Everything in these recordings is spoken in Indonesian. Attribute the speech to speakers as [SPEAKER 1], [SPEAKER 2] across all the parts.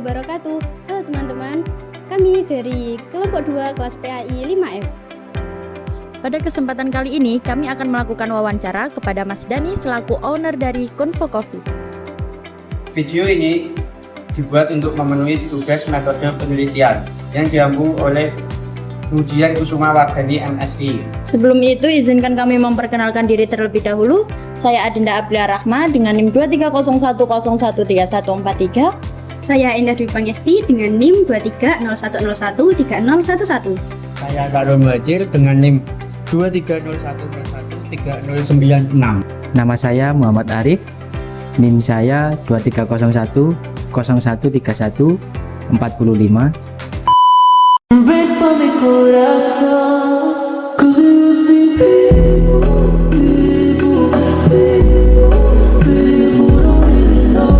[SPEAKER 1] wabarakatuh. Halo teman-teman, kami dari kelompok 2 kelas PAI 5F.
[SPEAKER 2] Pada kesempatan kali ini, kami akan melakukan wawancara kepada Mas Dani selaku owner dari Convo Coffee.
[SPEAKER 3] Video ini dibuat untuk memenuhi tugas metode penelitian yang diampu oleh Rudian Kusuma Wardani MSI.
[SPEAKER 2] Sebelum itu, izinkan kami memperkenalkan diri terlebih dahulu. Saya Adinda Abdillah Rahma dengan NIM 2301013143.
[SPEAKER 1] Saya Indah Dwi Pangesti dengan NIM 2301013011.
[SPEAKER 3] Saya Karol Muhajir dengan NIM 2301013096.
[SPEAKER 4] Nama saya Muhammad Arif, NIM saya 2301013145.
[SPEAKER 5] Break pa mi corazón, 'cause you see people don't really know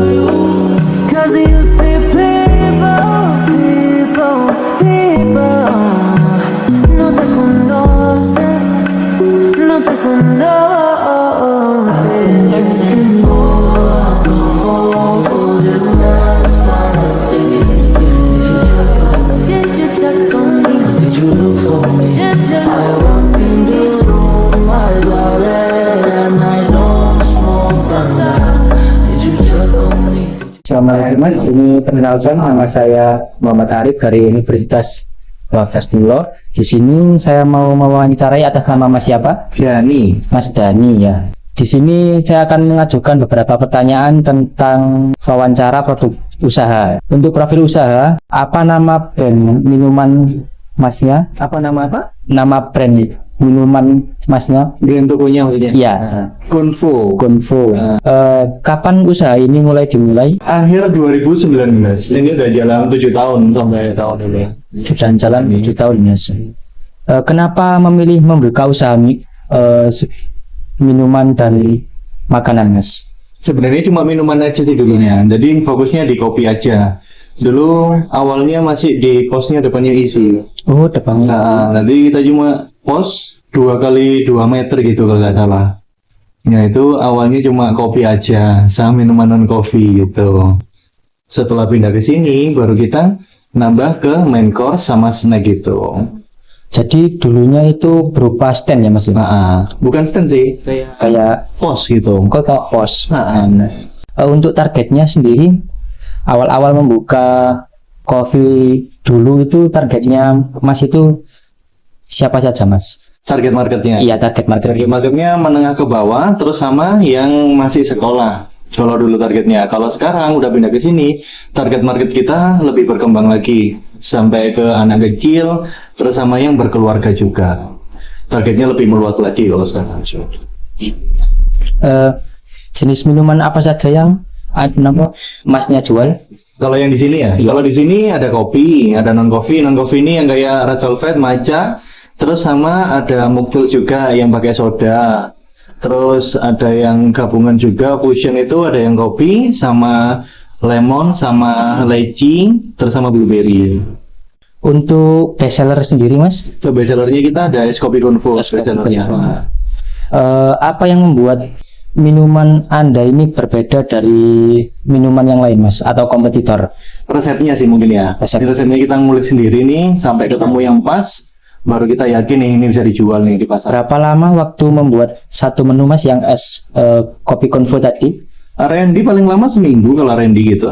[SPEAKER 5] you. 'Cause you see people no te conocen, no te conocen.
[SPEAKER 4] Assalamualaikum Mas, ini perkenalkan nama saya Muhammad Arif dari Universitas Wahdasnullah. Di sini saya mau mewawancarai atas nama Mas siapa? Dani. Mas Dani ya. Di sini saya akan mengajukan beberapa pertanyaan tentang wawancara produk usaha. Untuk profil usaha, apa nama brand minuman Masnya? Apa? Nama brand minuman Masnya?
[SPEAKER 3] Brand tokonya maksudnya?
[SPEAKER 4] Iya.
[SPEAKER 3] Convo.
[SPEAKER 4] Kapan usaha ini mulai dimulai?
[SPEAKER 6] Akhir 2019. Ini udah jalan 7 tahun sampai tahun ini.
[SPEAKER 4] Sudah jalan 7 tahun ya. Kenapa memilih membuka usaha minuman dan makanan, Mas?
[SPEAKER 6] Sebenarnya cuma minuman aja sih dulunya. Jadi fokusnya di kopi aja. Dulu awalnya masih di posnya depannya isi.
[SPEAKER 4] Oh, depannya.
[SPEAKER 6] Nah, nanti kita cuma pos 2 kali 2 meter gitu kalau nggak salah. Ya itu awalnya cuma kopi aja, sama minuman non kopi gitu. Setelah pindah ke sini, baru kita nambah ke main course sama snack gitu.
[SPEAKER 4] Jadi dulunya itu berupa stand ya, Mas?
[SPEAKER 6] Bukan stand sih,
[SPEAKER 4] Kayak
[SPEAKER 6] pos gitu.
[SPEAKER 4] kok pos. Untuk targetnya sendiri, awal-awal membuka coffee dulu itu targetnya Mas itu siapa saja, Mas?
[SPEAKER 6] Target marketnya?
[SPEAKER 4] Iya, target market.
[SPEAKER 6] Target marketnya menengah ke bawah, terus sama yang masih sekolah. Kalau dulu targetnya, kalau sekarang udah pindah ke sini, target market kita lebih berkembang lagi sampai ke anak kecil, terus sama yang berkeluarga juga. Targetnya lebih meluas lagi kalau sekarang.
[SPEAKER 4] Jenis minuman apa saja yang Masnya jual?
[SPEAKER 6] Kalau yang di sini ya, kalau di sini ada kopi, ada non kopi. Non kopi ini yang kayak red velvet, matcha, terus sama ada mukul juga yang pakai soda. Terus ada yang gabungan juga fusion, itu ada yang kopi sama lemon sama leci terus sama blueberry.
[SPEAKER 4] Untuk bestseller sendiri, Mas?
[SPEAKER 6] Untuk bestsellernya kita ada es kopi Convo bestsellernya.
[SPEAKER 4] Apa yang membuat minuman Anda ini berbeda dari minuman yang lain, Mas, atau kompetitor?
[SPEAKER 6] Resepnya sih mungkin ya. Resepnya kita ngulik sendiri nih sampai ketemu yang pas, baru kita yakin nih ini bisa dijual nih di pasar.
[SPEAKER 4] Berapa lama waktu membuat satu menu, Mas, yang es kopi Convo tadi?
[SPEAKER 6] R&D paling lama seminggu kalau R&D gitu.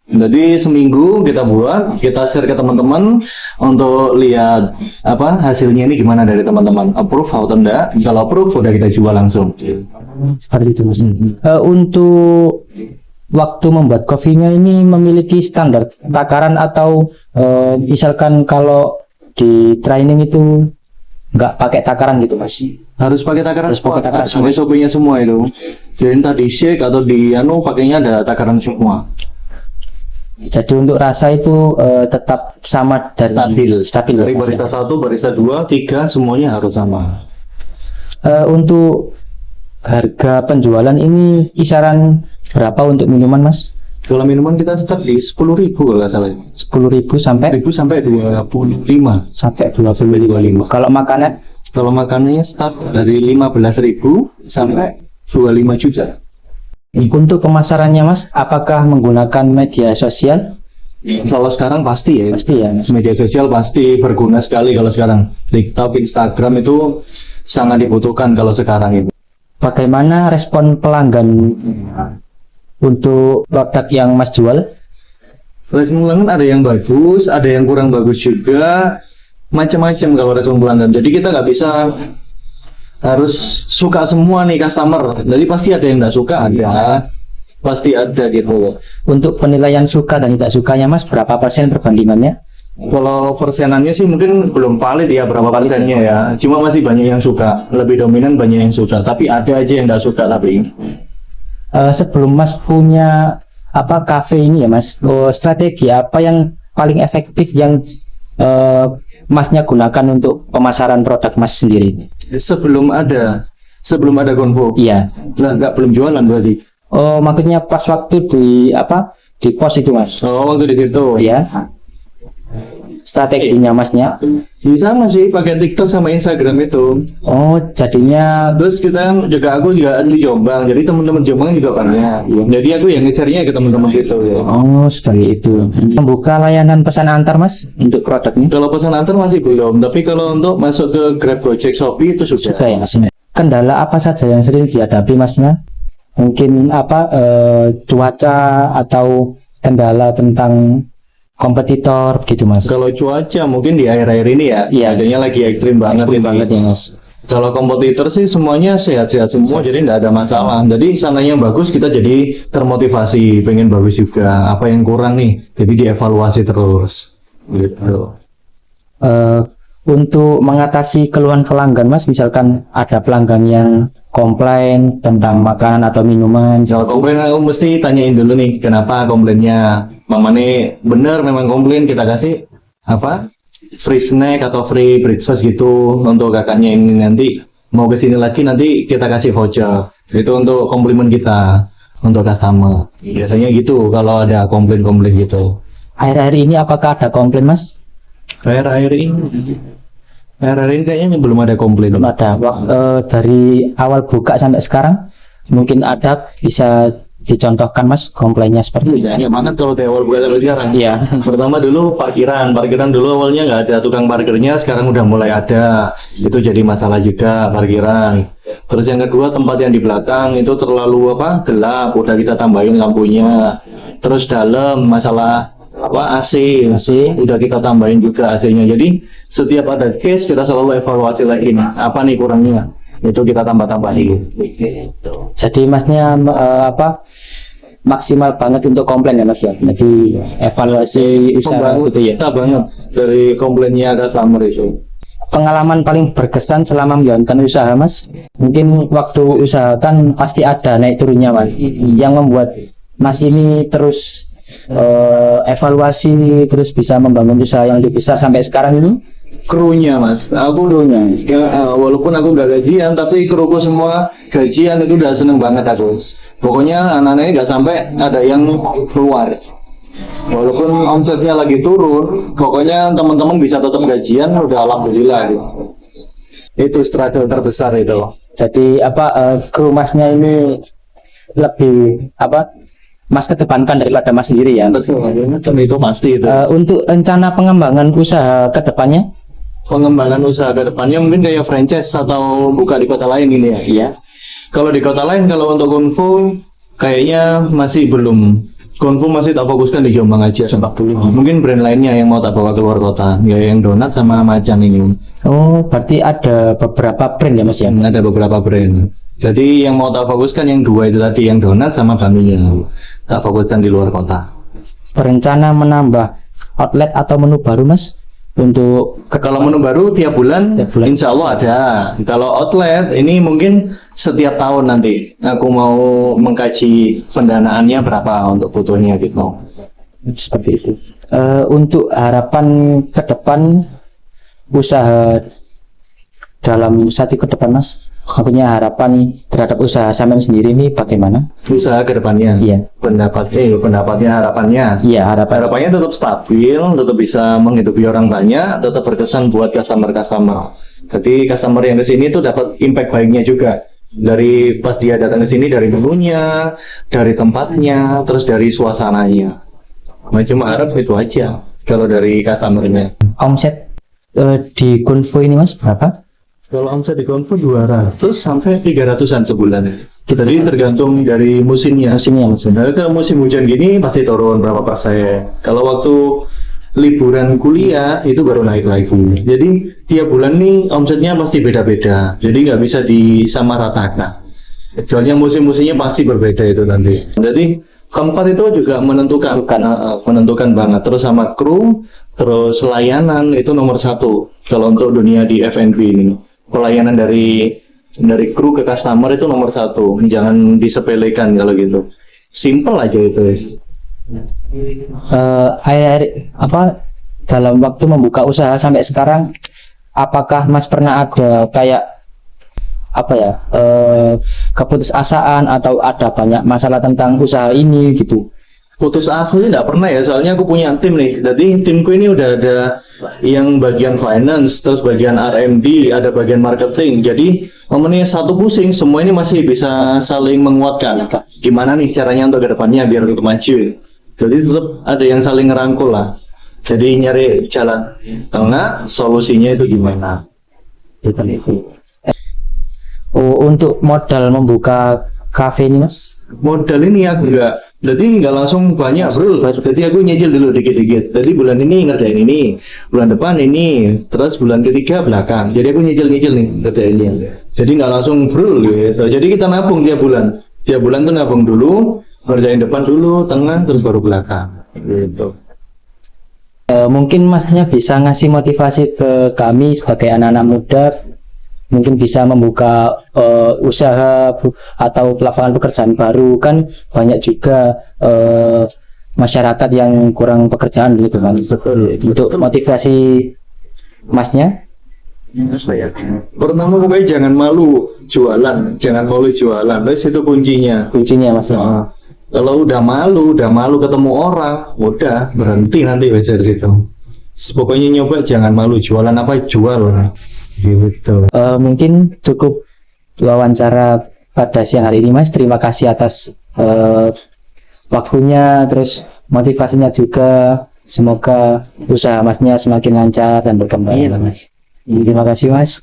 [SPEAKER 6] Jadi seminggu kita buat, kita share ke teman-teman untuk lihat apa hasilnya ini gimana dari teman-teman. Approve atau enggak? Kalau approve udah kita jual langsung.
[SPEAKER 4] Seperti itu, Mas. Untuk waktu membuat kopinya ini memiliki standar takaran atau misalkan kalau di training itu nggak pakai takaran gitu, Mas?
[SPEAKER 6] Harus pakai takaran.
[SPEAKER 4] Harus pakai takaran
[SPEAKER 6] sampai SOP-nya semua itu. Jadi entah di shake atau di pakainya ada takaran semua.
[SPEAKER 4] Jadi untuk rasa itu tetap sama dari stabil.
[SPEAKER 6] Dari
[SPEAKER 4] ya, Mas,
[SPEAKER 6] barista 1, barista 2, 3 semuanya harus sama.
[SPEAKER 4] Untuk harga penjualan ini kisaran berapa untuk minuman, Mas?
[SPEAKER 6] Kalau minuman kita start di 10.000 kalau nggak salah.
[SPEAKER 4] 10.000 sampai
[SPEAKER 6] 25.
[SPEAKER 4] sampai 25. Kalau makanan?
[SPEAKER 6] Kalau makanannya start dari 15.000 sampai 25 juta.
[SPEAKER 4] Untuk pemasarannya Mas, apakah menggunakan media sosial?
[SPEAKER 6] Kalau sekarang pasti ya,
[SPEAKER 4] Pasti ya Mas.
[SPEAKER 6] media sosial pasti berguna sekali kalau sekarang. TikTok, Instagram itu sangat dibutuhkan kalau sekarang itu.
[SPEAKER 4] Bagaimana respon pelanggan untuk produk yang Mas jual?
[SPEAKER 6] Respon pelanggan ada yang bagus, ada yang kurang bagus juga, macam-macam kalau respon pelanggan. Jadi kita nggak bisa harus suka semua nih customer. Jadi pasti ada yang nggak suka, ada, pasti ada gitu.
[SPEAKER 4] Untuk penilaian suka dan tidak sukanya Mas, berapa persen perbandingannya?
[SPEAKER 6] Kalau persenannya sih mungkin belum valid ya berapa persennya ya. Cuma masih banyak yang suka, lebih dominan banyak yang suka. Tapi ada aja yang nggak suka tapi.
[SPEAKER 4] Sebelum Mas punya kafe ini ya Mas, strategi apa yang paling efektif yang Masnya gunakan untuk pemasaran produk Mas sendiri?
[SPEAKER 6] Sebelum ada konvo.
[SPEAKER 4] Iya.
[SPEAKER 6] Nah, belum jualan berarti.
[SPEAKER 4] Oh, maksudnya pas waktu di pos itu Mas?
[SPEAKER 6] Oh, waktu di situ.
[SPEAKER 4] Iya. Strateginya Masnya?
[SPEAKER 6] Bisa masih pakai TikTok sama Instagram itu.
[SPEAKER 4] Oh, jadinya
[SPEAKER 6] Terus aku juga asli Jombang, jadi teman-teman Jombang juga banyak. Jadi aku yang nge-share-nya ke teman-teman situ ya.
[SPEAKER 4] oh seperti itu. Membuka layanan pesan antar Mas untuk produknya?
[SPEAKER 6] Kalau pesan antar masih belum, tapi kalau untuk masuk ke Grab, Gojek, Shopee itu sudah.
[SPEAKER 4] Sudah ya Mas. Kendala apa saja yang sering dihadapi Masnya? Mungkin cuaca atau kendala tentang kompetitor gitu Mas?
[SPEAKER 6] Kalau cuaca mungkin di akhir-akhir ini ya,
[SPEAKER 4] Iya.
[SPEAKER 6] adanya lagi ekstrim banget.
[SPEAKER 4] Ekstrim
[SPEAKER 6] ini.
[SPEAKER 4] banget ya Mas.
[SPEAKER 6] Kalau kompetitor sih semuanya sehat-sehat semua, jadi tidak ada masalah. Jadi sana yang bagus kita jadi termotivasi, pengen bagus juga. Apa yang kurang nih, jadi dievaluasi terus. Gitu.
[SPEAKER 4] Untuk mengatasi keluhan pelanggan Mas, misalkan ada pelanggan yang komplain tentang makanan atau minuman.
[SPEAKER 6] Kalau komplain aku mesti tanyain dulu nih, kenapa komplainnya. Mama nih bener memang komplain, kita kasih free snack atau free breakfast gitu untuk kakaknya ini, nanti mau kesini lagi nanti kita kasih voucher. Itu untuk komplimen kita untuk customer. Biasanya gitu kalau ada komplain-komplain gitu.
[SPEAKER 4] Akhir-akhir ini apakah ada komplain Mas?
[SPEAKER 6] Akhir-akhir ini kayaknya belum ada komplain.
[SPEAKER 4] Belum ada. Dari awal buka sampai sekarang mungkin ada, bisa dicontohkan Mas komplainnya seperti itu?
[SPEAKER 6] Ya banget kalau dari awal buka sampai sekarang.
[SPEAKER 4] Iya.
[SPEAKER 6] Pertama dulu parkiran dulu awalnya nggak ada tukang parkirnya, sekarang udah mulai ada. Itu jadi masalah juga parkiran. Terus yang kedua, tempat yang di belakang itu terlalu gelap, udah kita tambahin lampunya. Terus dalam masalah AC udah kita tambahin juga AC-nya. Jadi setiap ada case kita selalu evaluasi lagi nih, apa nih kurangnya, itu kita tambah-tambahin gitu.
[SPEAKER 4] Jadi Masnya maksimal banget untuk komplain ya Mas ya. Jadi evaluasi usaha gitu ya.
[SPEAKER 6] Kita banget dari komplainnya customer itu.
[SPEAKER 4] Pengalaman paling berkesan selama menjalankan usaha Mas, mungkin waktu usaha kan pasti ada naik turunnya Mas, yang membuat Mas ini terus evaluasi, terus bisa membangun usaha yang lebih besar sampai sekarang ini?
[SPEAKER 6] Krunya Mas, krunya ya, walaupun aku nggak gajian, tapi kruku semua gajian, itu udah seneng banget aku. Pokoknya anak-anaknya nggak sampai ada yang keluar, walaupun omsetnya lagi turun, pokoknya teman-teman bisa tetap gajian, udah alhamdulillah. Itu struggle terbesar itu.
[SPEAKER 4] Jadi kru Masnya ini lebih Mas kedepankan daripada Mas sendiri ya?
[SPEAKER 6] Betul, itu pasti itu.
[SPEAKER 4] Untuk rencana pengembangan usaha kedepannya?
[SPEAKER 6] Pengembangan usaha ke depannya mungkin kayak franchise atau buka di kota lain ini ya.
[SPEAKER 4] Iya.
[SPEAKER 6] Kalau di kota lain, kalau untuk Kunfu kayaknya masih belum. Kunfu masih tak fokuskan di Jombang aja.
[SPEAKER 4] Coba dulu.
[SPEAKER 6] Mungkin brand lainnya yang mau tak bawa keluar kota, kayak yang donat sama macan ini.
[SPEAKER 4] Oh, berarti ada beberapa brand ya Mas ya?
[SPEAKER 6] Ada beberapa brand. Jadi yang mau tak fokuskan yang dua itu tadi, yang donat sama bakminya. Tak fokuskan di luar kota.
[SPEAKER 4] Berencana menambah outlet atau menu baru Mas?
[SPEAKER 6] Kalau menu baru tiap bulan, insya Allah ada. Kalau outlet ini mungkin setiap tahun nanti. Aku mau mengkaji pendanaannya berapa untuk butuhnya gitu.
[SPEAKER 4] Seperti itu. Untuk harapan ke depan usaha dalam satu ke depan Mas, punya harapan terhadap usaha sampean sendiri ini bagaimana?
[SPEAKER 6] Usaha ke depannya?
[SPEAKER 4] Iya.
[SPEAKER 6] Pendapatnya, harapannya?
[SPEAKER 4] Iya,
[SPEAKER 6] harapannya tetap stabil, tetap bisa menghidupi orang banyak, tetap berkesan buat customer. Jadi customer yang kesini tuh dapat impact baiknya juga. Dari pas dia datang ke sini, dari menunya, dari tempatnya, terus dari suasananya. Macam Arab itu aja kalau dari customernya.
[SPEAKER 4] Omset di Kunfu ini Mas berapa?
[SPEAKER 6] Kalau omset di Konfu 200 sampai 300-an sebulan. Jadi tergantung dari musimnya.
[SPEAKER 4] Musimnya Mas.
[SPEAKER 6] Nah, kalau musim hujan gini pasti turun berapa persen. Kalau waktu liburan kuliah itu baru naik lagi. Jadi tiap bulan nih omsetnya pasti beda-beda. Jadi nggak bisa disamaratakan. Soalnya musim-musimnya pasti berbeda itu nanti. Jadi keempat itu juga menentukan banget. Terus sama kru, terus layanan itu nomor 1. Kalau untuk dunia di F&B ini, pelayanan dari kru ke customer itu nomor 1. Jangan disepelekan kalau gitu. Simple aja itu, guys.
[SPEAKER 4] Dalam waktu membuka usaha sampai sekarang, apakah Mas pernah ada kayak keputusasaan atau ada banyak masalah tentang usaha ini gitu?
[SPEAKER 6] Putus asa sih nggak pernah ya, soalnya aku punya tim nih. Jadi timku ini udah ada yang bagian finance, terus bagian R&D, ada bagian marketing. Jadi momennya satu pusing, semua ini masih bisa saling menguatkan. Gimana nih caranya untuk kedepannya biar tetap maju? Jadi tetap ada yang saling ngerangkul lah. Jadi nyari jalan tengah, solusinya itu gimana?
[SPEAKER 4] Seperti itu. Untuk modal membuka kafe ini Mas?
[SPEAKER 6] Modal ini aku jadi nggak langsung banyak bro. Jadi aku nyicil dulu dikit-dikit. Jadi bulan ini ngerjain ini, bulan depan ini, terus bulan ketiga belakang. Jadi aku nyicil nih kerjainnya. Jadi nggak langsung bro gitu. Jadi kita nabung tiap bulan tuh nabung dulu, ngerjain depan dulu, tengah, terus baru belakang. Gitu.
[SPEAKER 4] Mungkin Masnya bisa ngasih motivasi ke kami sebagai anak-anak muda, mungkin bisa membuka usaha atau lapangan pekerjaan baru. Kan banyak juga masyarakat yang kurang pekerjaan gitu kan.
[SPEAKER 6] Betul.
[SPEAKER 4] Untuk motivasi Masnya,
[SPEAKER 6] Pertama pokoknya jangan malu jualan. Terus itu kuncinya.
[SPEAKER 4] Mas.
[SPEAKER 6] Kalau udah malu ketemu orang, udah berhenti nanti dari situ. Pokoknya nyoba jangan malu, jualan apa jual. Gitu.
[SPEAKER 4] Mungkin cukup wawancara pada siang hari ini Mas. Terima kasih atas waktunya, terus motivasinya juga. Semoga usaha Masnya semakin lancar dan berkembang. Terima kasih Mas.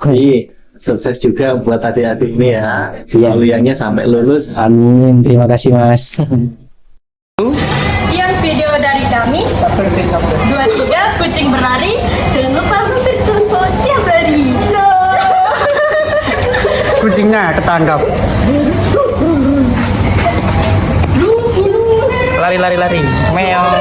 [SPEAKER 6] Sukses juga buat adik-adik ini ya. Kuliahnya sampai lulus.
[SPEAKER 4] Amin. Terima kasih Mas.
[SPEAKER 2] Sekian video dari kami. 23 kucing berlari. Jangan lupa mampir ke Info setiap hari.
[SPEAKER 3] Kucingnya ketangkap.
[SPEAKER 7] Lari. Meong.